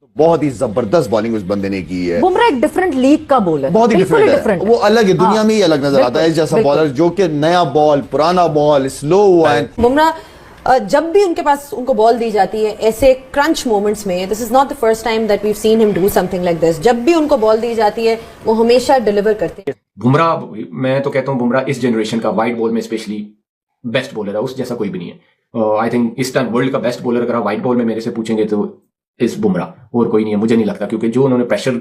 बहुत ही जबरदस्त बॉलिंग उस बंदे ने की है। बुमराह एक डिफरेंट लीग का बॉलर, बहुत ही डिफरेंट है, वो अलग है, दुनिया में ही अलग नजर आता है जैसा बॉलर, जो कि नया बॉल, पुराना बॉल, स्लो वन। बुमराह जब भी उनके पास उनको बॉल दी जाती है ऐसे क्रंच मोमेंट्स में, this is not the first time that we have seen him do something like this, जब भी उनको बॉल दी जाती है वो हमेशा डिलीवर करते हैं। बुमराह, मैं तो कहता हूं बुमराह इस जनरेशन का वाइट बॉल में स्पेशली बेस्ट बॉलर है, उस जैसा कोई भी नहीं है। आई थिंक इस टाइम वर्ल्ड का बेस्ट बॉलर अगर आप वाइट बॉल में मेरे से पूछेंगे तो इस बुमराह, और कोई नहीं है, मुझे नहीं लगता, क्योंकि जो उन्होंने प्रेशर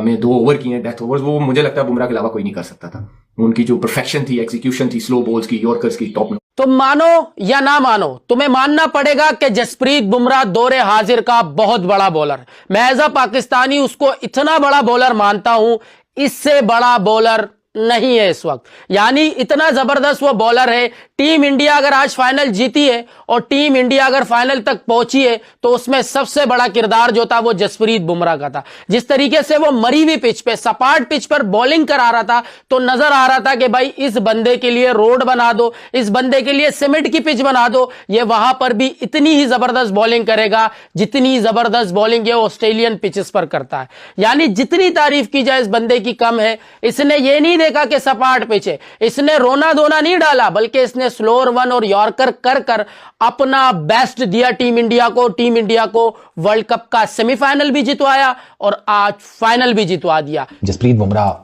में 2 ओवर किए हैं, डेथ ओवर्स, वो मुझे लगता है बुमराह के अलावा कोई नहीं कर सकता था। उनकी जो परफेक्शन थी, एग्जीक्यूशन थी, स्लो बॉल्स की, यॉर्कर्स की, टॉप। तुम मानो या ना मानो, तुम्हें मानना पड़ेगा कि जसप्रीत बुमराह दौरे हाजिर का बहुत बड़ा बॉलर। मैं एज अ पाकिस्तानी उसको इतना बड़ा बॉलर मानता हूं, इससे बड़ा बॉलर नहीं है इस वक्त। यानी इतना जबरदस्त वो बॉलर है। टीम इंडिया अगर आज फाइनल जीती है और टीम इंडिया अगर फाइनल तक पहुंची है तो उसमें सबसे बड़ा किरदार जो था वो जसप्रीत बुमराह का था। जिस तरीके से वो मरी हुई पिच पे, सपाट पिच पर बॉलिंग करा रहा था, तो नजर आ रहा था कि भाई इस बंदे के लिए रोड बना दो, इस बंदे के लिए सीमेंट की पिच बना दो, ये वहां पर भी इतनी ही जबरदस्त बॉलिंग करेगा जितनी जबरदस्त बॉलिंग ये ऑस्ट्रेलियन पिचेस पर करता है। यानी जितनी तारीफ की जाए इस बंदे की कम है। इसने ये नहीं देखा कि सपाट पिच है, इसने रोना धोना नहीं डाला, बल्कि इसने स्लोअर वन और यॉर्कर कर कर अपना बेस्ट दिया टीम इंडिया को। टीम इंडिया को वर्ल्ड कप का सेमीफाइनल भी जितवाया और आज फाइनल भी जितवा दिया। Jasprit Bumrah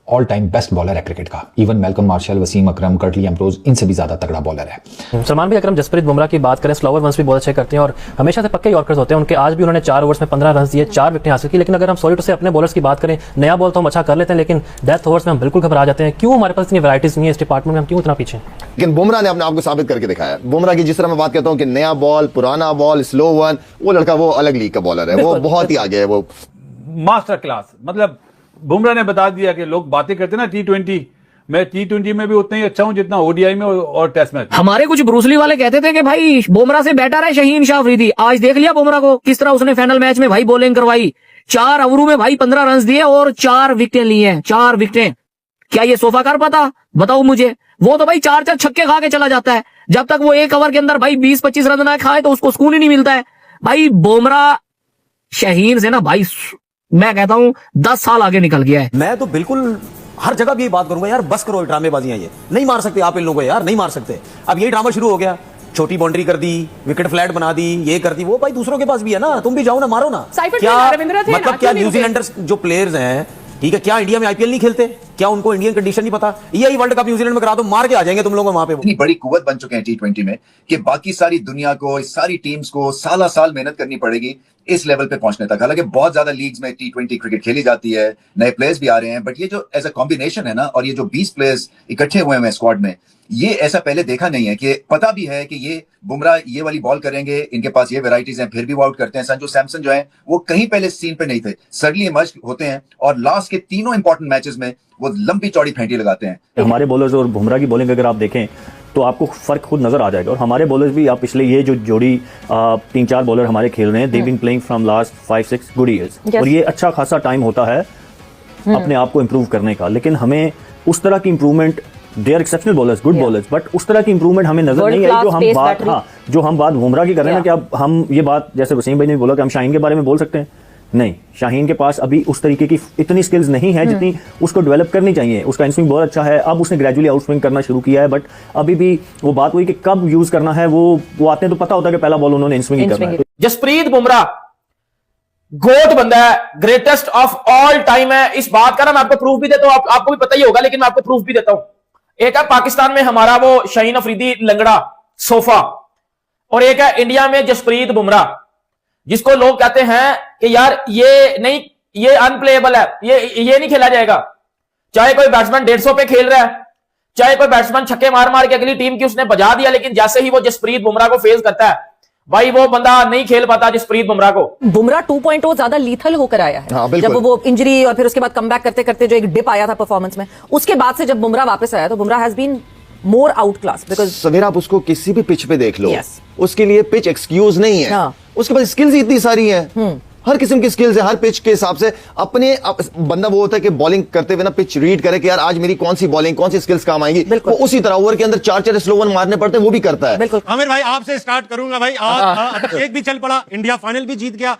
all time best bowler है क्रिकेट का। Even Malcolm Marshall, Wasim Akram, Curtly Ambrose, इनसे भी ज्यादा तगड़ा बॉलर है। सलमान भाई, अगर जसप्रीत बुमराह की बात करें, स्लोअर वंस भी बहुत अच्छे करते हैं और हमेशा से पक्के यॉर्कर्स होते हैं उनके। आज भी उन्होंने 4 ओवर्स में 15 रन दिए, 4 विकेटें हासिल की। लेकिन अगर हम सॉरी टू से अपने बॉलर्स की बात करें, नया बॉल तो हम अच्छा कर लेते हैं, लेकिन डेथ ओवर्स में हम बिल्कुल घबरा जाते हैं। क्यों हमारे पास इतनी वैराइटीज नहीं है इस डिपार्टमेंट में, हम क्यों इतना पीछे? लेकिन बुमराह ने अपने आप को साबित करके दिखाया। बुमराह की जिस तरह मैं बात करता हूं कि नया बॉल, पुराना बॉल, स्लो वन, वो लड़का वो अलग लीग का बॉलर है, वो बहुत ही आगे है, वो मास्टर क्लास। मतलब बुमराह ने बता दिया कि लोग बातें करते ना T20, मैं T20 में भी उतना ही अच्छा हूं जितना ओडीआई में और टेस्ट मैच। हमारे कुछ ब्रूसली वाले कहते थे कि भाई बुमराह से बेटर है शाहीन शाह अफरीदी। आज देख लिया बुमराह को किस तरह उसने फाइनल मैच में भाई बॉलिंग करवाई। 4 ओवरों में भाई 15 रन दिए और 4 विकेटें ली हैं। 4 विकेटें, क्या ये सोफा कर पाता? बताओ मुझे। वो तो भाई 4 छक्के खा के चला जाता है। जब तक वो 1 ओवर के अंदर भाई 20-25 रन ना खाए तो उसको सुकून ही नहीं मिलता है। भाई बुमराह शाहीन से ना भाई मैं कहता हूं 10 साल आगे निकल गया है। मैं तो बिल्कुल हर जगह भी यही बात करूंगा, यार बस करो ड्रामेबाजियां, ये नहीं मार सकते आप इन लोगों को, यार नहीं मार सकते। अब यही ड्रामा शुरू हो गया, छोटी बाउंड्री कर दी, विकेट फ्लैट बना दी, ये कर दी, वो भाई दूसरों के पास भी है ना, तुम भी जाओ ना, मारो ना। क्या मतलब क्या न्यूजीलैंडर्स जो प्लेयर्स हैं, ठीक है, क्या इंडिया में आईपीएल नहीं खेलते? क्या उनको इंडियन कंडीशन नहीं पता? यही वर्ल्ड कप न्यूजीलैंड में करा दो, मार के आ जाएंगे तुम लोग वहां पे। इतनी बड़ी कुव्वत बन चुके हैं T20 में कि बाकी सारी दुनिया को, इस सारी टीम्स को साल साल मेहनत करनी पड़ेगी इस लेवल पे पहुंचने तक। हालांकि बहुत ज्यादा लीग्स में T20 क्रिकेट खेली जाती है, नए प्लेयर्स भी आ रहे हैं, बट ये जो एज अ कॉम्बिनेशन है ना, और ये जो 20 प्लेयर्स इकट्ठे हुए हैं स्क्वाड में, ये ऐसा पहले देखा नहीं है। कि पता भी है कि ये बुमराह ये वाली बॉल करेंगे, इनके पास ये वेराइटीज हैं, फिर भी वो आउट करते हैं। संजू सैमसन जो है वो कहीं पहले सीन पे नहीं थे, सडनली इमर्ज होते हैं और लास्ट के 3 इंपॉर्टेंट मैचेस में वो लंबी चौड़ी फेंटी लगाते हैं। हमारे बॉलर्स और बुमराह की बॉलिंग अगर आप देखें तो आपको फर्क खुद नजर आ जाएगा। और हमारे बॉलर्स भी, आप पिछले ये जो जोड़ी 3-4 बॉलर हमारे खेल रहे हैं, they been playing from last 5-6 good years, और ये अच्छा खासा टाइम होता है अपने आप को इम्प्रूव करने का। लेकिन हमें उस तरह की improvement, they are exceptional bowlers, good bowlers, but उस तरह की इंप्रूवमेंट हमें नजर नहीं आई जो हम बात बुमराह की कर रहे हैं ना। कि अब हम ये बात, जैसे वसीम भाई ने बोला कि हम शाहीन के बारे में बोल सकते हैं, नहीं, शाहीन के पास अभी उस तरीके की इतनी स्किल्स नहीं है जितनी उसको डेवलप करनी चाहिए। उसका इनस्विंग बहुत अच्छा है, अब उसने ग्रेजुअली आउटस्विंग करना शुरू किया है, बट अभी भी वो बात हुई कि कब यूज करना है, वो आते हैं तो पता होता है कि पहला बॉल उन्होंने इनस्विंग ही करना है। जसप्रीत बुमराह गोट बंदा है, ग्रेटेस्ट ऑफ ऑल टाइम है। इस बात का ना मैं आपको प्रूफ भी देता हूं, आपको भी पता ही होगा, लेकिन मैं आपको प्रूफ भी देता हूं। एक है पाकिस्तान में हमारा वो शाहीन अफरीदी लंगड़ा सोफा, और एक है इंडिया में जसप्रीत बुमराह, जिसको लोग कहते हैं कि यार ये नहीं, ये अनप्लेएबल है, ये नहीं खेला जाएगा। चाहे कोई बैट्समैन 150 पे खेल रहा है, चाहे कोई बैट्समैन छक्के मार मार के अगली टीम की उसने बजा दिया, लेकिन जैसे ही वो जसप्रीत बुमराह को फेस करता है, भाई वो बंदा नहीं खेल पाता जसप्रीत बुमराह को। बुमराह 2.0 ज्यादा लीथल होकर आया है। हाँ, जब वो इंजरी और फिर उसके बाद कमबैक करते करते जो एक डिप आया था परफॉर्मेंस में, उसके बाद से जब बुमराह वापस आया तो Bumrah has been more outclass. Because सवेर आप उसको किसी भी पिच पे देख लो, Yes. उसके लिए पिच एक्सक्यूज नहीं है। हाँ. उसके पास स्किल्स इतनी सारी हैं। हर किस्म की स्किल्स है, हर पिच के हिसाब से बंदा वो होता है कि बॉलिंग करते हुए ना पिच रीड करे कि यार आज मेरी कौन सी बॉलिंग, कौन सी स्किल्स काम आएंगी, वो उसी तरह ओवर के अंदर 4-4 स्लो वन मारने पड़ते हैं, वो भी करता है। आमिर भाई आपसे स्टार्ट करूंगा भाई। आज अभिषेक भी चल पड़ा, इंडिया फाइनल भी जीत गया।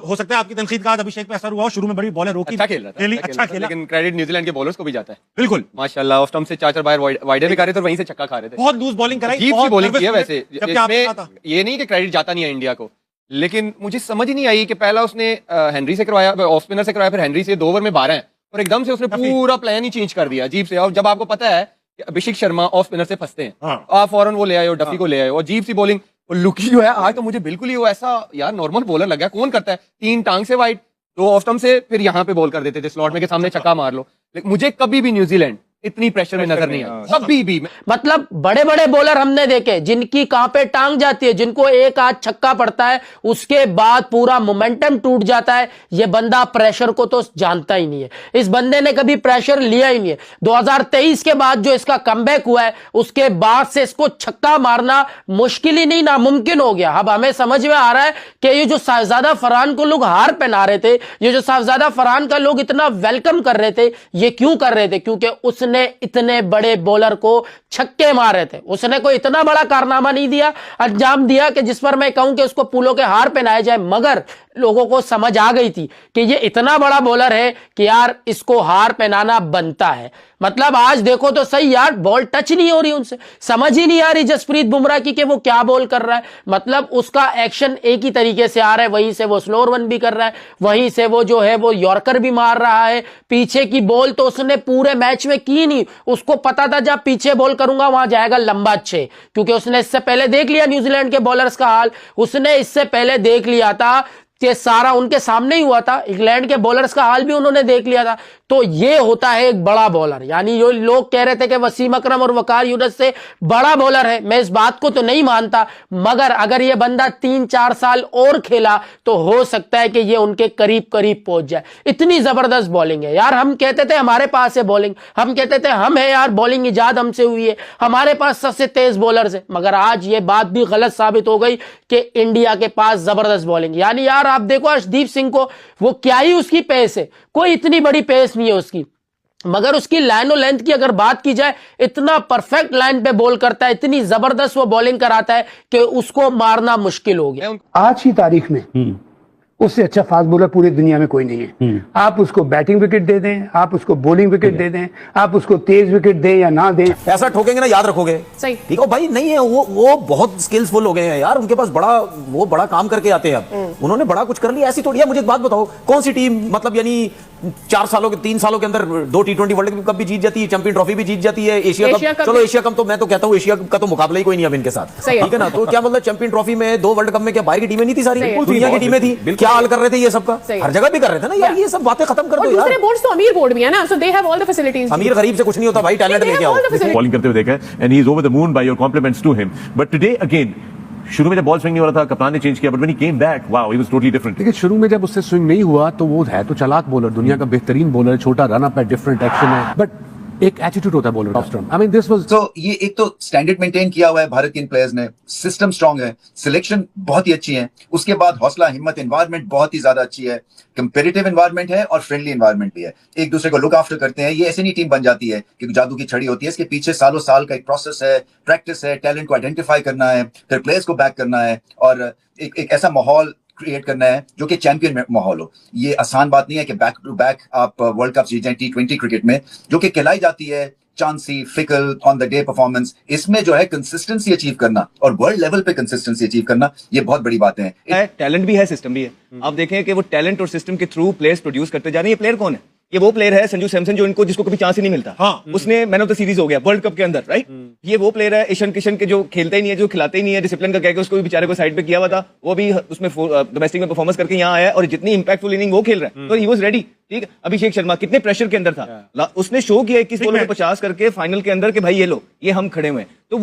हो सकता है आपकी तनकीद का आज अभिषेक पे असर हुआ हो, शुरू में बड़ी बॉलर रोकी, अच्छा खेल रहा था, अच्छा खेला, लेकिन क्रेडिट न्यूजीलैंड के बॉलर्स को भी जाता है। बिल्कुल माशाल्लाह, ऑफ स्टंप से 4-4 बार वाइडर भी कर रहे थे और वहीं से छक्का खा रहे थे। बहुत लूज बॉलिंग कराई, अजीब सी बॉलिंग की है वैसे। इसमें ये नहीं कि क्रेडिट जाता नहीं है इंडिया को, लेकिन मुझे समझ ही नहीं आई कि पहला उसने हेनरी से करवाया, ऑफ स्पिनर से करवाया, फिर हेनरी से 2 ओवर में 12 है और एकदम से उसने पूरा प्लान ही चेंज कर दिया अजीब से। और जब आपको पता है कि अभिषेक शर्मा ऑफ स्पिनर से फंसते हैं, आप फौरन वो ले आए और डफी को ले आए और अजीब सी बॉलिंग। और लुकी जो है आज तो मुझे बिल्कुल ही वो ऐसा यार नॉर्मल बॉलर लग गया। कौन करता है 3 टांग से वाइड, 2 ऑफ स्टंप से, फिर यहाँ पे बॉल कर देते थे स्लॉट में के सामने छक्का मार लो। लेकिन मुझे कभी भी न्यूजीलैंड इतनी प्रेशर में नजर नहीं आया कभी भी। मतलब बड़े बड़े बॉलर हमने देखे जिनकी कहां पे टांग जाती है, जिनको एक आध छक्का पड़ता है उसके बाद पूरा मोमेंटम टूट जाता है। ये बंदा प्रेशर को तो जानता ही नहीं है, इस बंदे ने कभी प्रेशर लिया ही नहीं है। 2023 के बाद जो इसका कमबैक हुआ है उसके बाद से इसको छक्का मारना मुश्किल ही नहीं नामुमकिन हो गया। अब हमें समझ में आ रहा है कि ये जो साहबजादा फरहान को लोग हार पहना रहे थे, ये जो साहबजादा फरहान का लोग इतना वेलकम कर रहे थे, ये क्यों कर रहे थे? क्योंकि उसने इतने बड़े बॉलर को छक्के मारे थे। उसने कोई इतना बड़ा कारनामा नहीं दिया, अंजाम दिया कि जिस पर मैं कहूं कि उसको पुलों के हार पहनाए जाए, मगर लोगों को समझ आ गई थी कि ये इतना बड़ा बॉलर है कि यार इसको हार पहनाना बनता है। मतलब आज देखो तो सही यार, बॉल टच नहीं हो रही उनसे, समझ ही नहीं आ रही जसप्रीत बुमराह की कि वो क्या बॉल कर रहा है। मतलब उसका एक्शन एक ही तरीके से आ रहा है, वहीं से वो स्लोअर वन भी कर रहा है, वहीं से वो जो है वो यॉर्कर भी मार रहा है। पीछे की बॉल तो उसने पूरे मैच में की नहीं, उसको पता था जब पीछे बॉल करूंगा वहां जाएगा लंबा 6, क्योंकि उसने इससे पहले देख लिया न्यूजीलैंड के बॉलर्स का हाल। उसने इससे पहले देख लिया था कि सारा उनके सामने ही हुआ था, इंग्लैंड के बॉलर्स का हाल भी उन्होंने देख लिया था। तो ये होता है एक बड़ा बॉलर। यानी जो लोग कह रहे थे कि वसीम अकरम और वकार यूनुस से बड़ा बॉलर है, मैं इस बात को तो नहीं मानता, मगर अगर ये बंदा 3-4 साल और खेला तो हो सकता है कि ये उनके करीब करीब पहुंच जाए। इतनी जबरदस्त बॉलिंग है यार। हम कहते थे हमारे पास है बॉलिंग, हम कहते थे हम है यार, बॉलिंग इजाद हमसे हुई है, हमारे पास सबसे तेज बॉलर्स है, मगर आज ये बात भी गलत साबित हो गई कि इंडिया के पास जबरदस्त बॉलिंग। यानी यार आप देखो अर्शदीप सिंह को, वो क्या ही उसकी पेस है, कोई इतनी बड़ी पेस नहीं है उसकी, मगर उसकी लाइन और लेंथ की अगर बात की जाए, इतना परफेक्ट लाइन पे बॉल करता है, इतनी जबरदस्त वो बॉलिंग कराता है कि उसको मारना मुश्किल हो गया। आज की तारीख में उससे अच्छा फास्ट बॉलर पूरी दुनिया में कोई नहीं है। आप उसको बैटिंग विकेट दे दें, आप उसको बॉलिंग विकेट दे दें, आप उसको तेज विकेट दें या ना दें, ऐसा ठोकेंगे ना याद रखोगे। सही ठीक है भाई, नहीं है वो बहुत स्किल्सफुल हो गए हैं यार, उनके पास बड़ा काम करके आते हैं। अब उन्होंने बड़ा कुछ कर लिया, ऐसी थोड़ी है। मुझे एक बात बताओ, कौन सी टीम मतलब यानी 3 सालों के अंदर 2 T20 वर्ल्ड कप भी जीत जाती है, चैंपियन ट्रॉफी भी जीत जाती है, एशिया कप। चलो एशिया कप तो मैं तो कहता हूँ एशिया कप का तो मुकाबला ही कोई नहीं अब इनके साथ, ठीक है ना। तो क्या मतलब चैंपियन ट्रॉफी में 2 वर्ल्ड कप में क्या बाहर की टीमें नहीं थी, सारी दुनिया की टीमें थी। क्या हाल कर रहे थे ये सब का, हर जगह भी कर रहे थे ना यार। ये सब बातें खत्म कर दो यार। दूसरे बोर्ड्स तो अमीर बोर्ड भी है ना, so they have all the facilities. अमीर गरीब से कुछ नहीं होता भाई, टैलेंट लेके आओ। बॉलिंग करते हुए देखा and he is over the moon by your compliments to him. But today again, शुरू में जब बॉल स्विंग नहीं हो रहा था, कप्तान ने चेंज किया, but when he came back, wow, he was totally different. देखिए शुरू में जब उससे स्विंग नहीं हुआ तो वो है तो चालाक बॉलर, दुनिया का बेहतरीन बॉलर, छोटा रन अप है, डिफरेंट एक्शन है, बट एक एटीट्यूड होता है bowler off stump. I mean this was, तो ये एक तो स्टैंडर्ड मेंटेन किया हुआ है भारत के इन प्लेयर्स ने, सिस्टम स्ट्रांग है, सिलेक्शन बहुत ही अच्छी है, उसके बाद हौसला हिम्मत, एनवायरनमेंट बहुत ही ज्यादा अच्छी है, कंपेटिटिव एनवायरनमेंट है और फ्रेंडली एनवायरनमेंट भी है, एक दूसरे को लुक आफ्टर करते हैं। ये ऐसी नहीं टीम बन जाती है कि जादू की छड़ी होती है, इसके पीछे सालों साल का एक प्रोसेस है, प्रैक्टिस है, टैलेंट को आइडेंटिफाई करना है, फिर प्लेयर्स को बैक करना है और एक ऐसा माहौल क्रिएट करना है जो कि चैंपियन माहौल हो। ये आसान बात नहीं है कि बैक टू बैक आप वर्ल्ड कप जीत जाएं T20 क्रिकेट में, जो कि कहलाई जाती है chancy, fickle, on the day performance. इसमें जो है कंसिस्टेंसी अचीव करना और वर्ल्ड लेवल पे कंसिस्टेंसी अचीव करना, ये बहुत बड़ी बातें हैं। टैलेंट भी है, सिस्टम भी है। आप देखें कि वो टैलेंट और सिस्टम के थ्रू प्लेयर्स प्रोड्यूस करते जा रहे हैं। ये प्लेयर कौन है? ये वो प्लेयर है संजू सैमसन, जो जिसको कभी चांस ही नहीं मिलता। उसने मैन ऑफ द सीरीज हो गया वर्ल्ड कप के अंदर, राइट। ये वो प्लेयर है ईशान किशन के, जो खेलता ही नहीं है, जो खिलाते ही नहीं है, डिसिप्लिन का कह के उसको भी बेचारे को साइड पे किया हुआ था, वो भी उसमें डोमेस्टिक में परफॉर्मेंस करके यहाँ आया और जितनी इंपैक्टफुल इनिंग वो खेल रहा है, तो ही वाज रेडी। ठीक है, अभिषेक शर्मा कितने प्रेशर के अंदर था, उसने शो किया 21 बॉलों में 50 करके फाइनल के अंदर कि भाई ये लो, ये हम खड़े हुए हैं। तो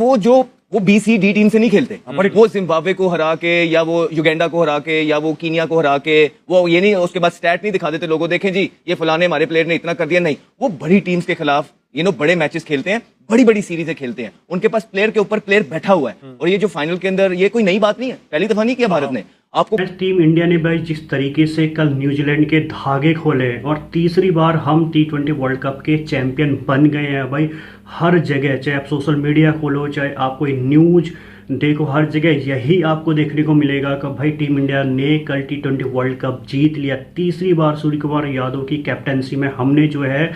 वो BCD टीम से नहीं खेलते, बट वो जिम्बाब्वे को हरा के या वो युगांडा को हरा के या वो कीनिया को हरा के, वो ये नहीं उसके बाद स्टैट नहीं दिखा देते लोगों, देखें जी ये फलाने हमारे प्लेयर ने इतना कर दिया, नहीं। वो बड़ी टीम्स के खिलाफ बड़े मैचेस खेलते हैं, बड़ी बड़ी सीरीजें खेलते हैं, उनके पास प्लेयर के ऊपर प्लेयर बैठा हुआ है। और ये जो फाइनल के अंदर, ये कोई नई बात नहीं है, पहली दफा नहीं किया भारत ने। आपको टीम इंडिया ने भाई जिस तरीके से कल न्यूजीलैंड के धागे खोले और तीसरी बार हम T20 वर्ल्ड कप के चैंपियन बन गए हैं भाई। हर जगह, चाहे आप सोशल मीडिया खोलो, चाहे आप कोई न्यूज देखो, हर जगह यही आपको देखने को मिलेगा कि भाई टीम इंडिया ने कल T20 वर्ल्ड कप जीत लिया। तीसरी बार सूर्य कुमार यादव की कैप्टनसी में हमने जो है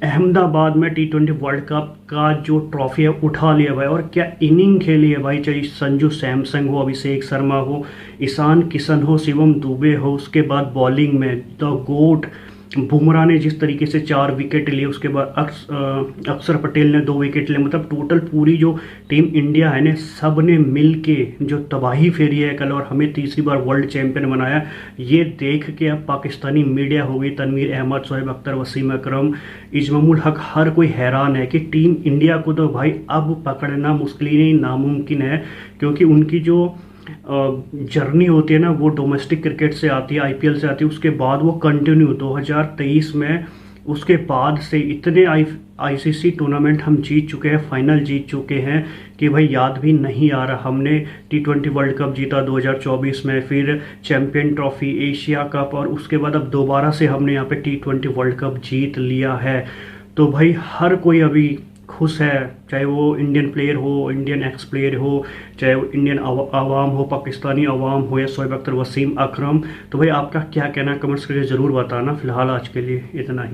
अहमदाबाद में T20 वर्ल्ड कप का जो ट्रॉफी है उठा लिया भाई। और क्या इनिंग खेली है भाई, चाहे संजू सैमसंग हो, अभिषेक शर्मा हो, ईशान किशन हो, शिवम दुबे हो, उसके बाद बॉलिंग में द गोट बुमराह ने जिस तरीके से 4 विकेट लिए, उसके बाद अक्षर पटेल ने 2 विकेट लिए। मतलब टोटल पूरी जो टीम इंडिया है ना, सब ने मिल के जो तबाही फेरी है कल और हमें तीसरी बार वर्ल्ड चैंपियन बनाया। ये देख के अब पाकिस्तानी मीडिया हो गई, तनवीर अहमद, शोएब अख्तर, वसीम अकरम, इजमामुल हक, हर कोई हैरान है कि टीम इंडिया को तो भाई अब पकड़ना मुश्किल ही नहीं, नामुमकिन है। क्योंकि उनकी जो जर्नी होती है ना, वो डोमेस्टिक क्रिकेट से आती है, IPL से आती है, उसके बाद वो कंटिन्यू 2023 में, उसके बाद से इतने ICC टूर्नामेंट हम जीत चुके हैं, फाइनल जीत चुके हैं कि भाई याद भी नहीं आ रहा। हमने T20 वर्ल्ड कप जीता 2024 में, फिर चैंपियन ट्रॉफी, एशिया कप, और उसके बाद अब दोबारा से हमने यहाँ पे T20 वर्ल्ड कप जीत लिया है। तो भाई हर कोई अभी खुश है, चाहे वो इंडियन प्लेयर हो, इंडियन एक्स प्लेयर हो, चाहे वो इंडियन आवाम हो, पाकिस्तानी आवाम हो, या शोएब अख्तर, वसीम अकरम। तो भाई आपका क्या कहना है, कमेंट्स करके ज़रूर बताना। फिलहाल आज के लिए इतना ही।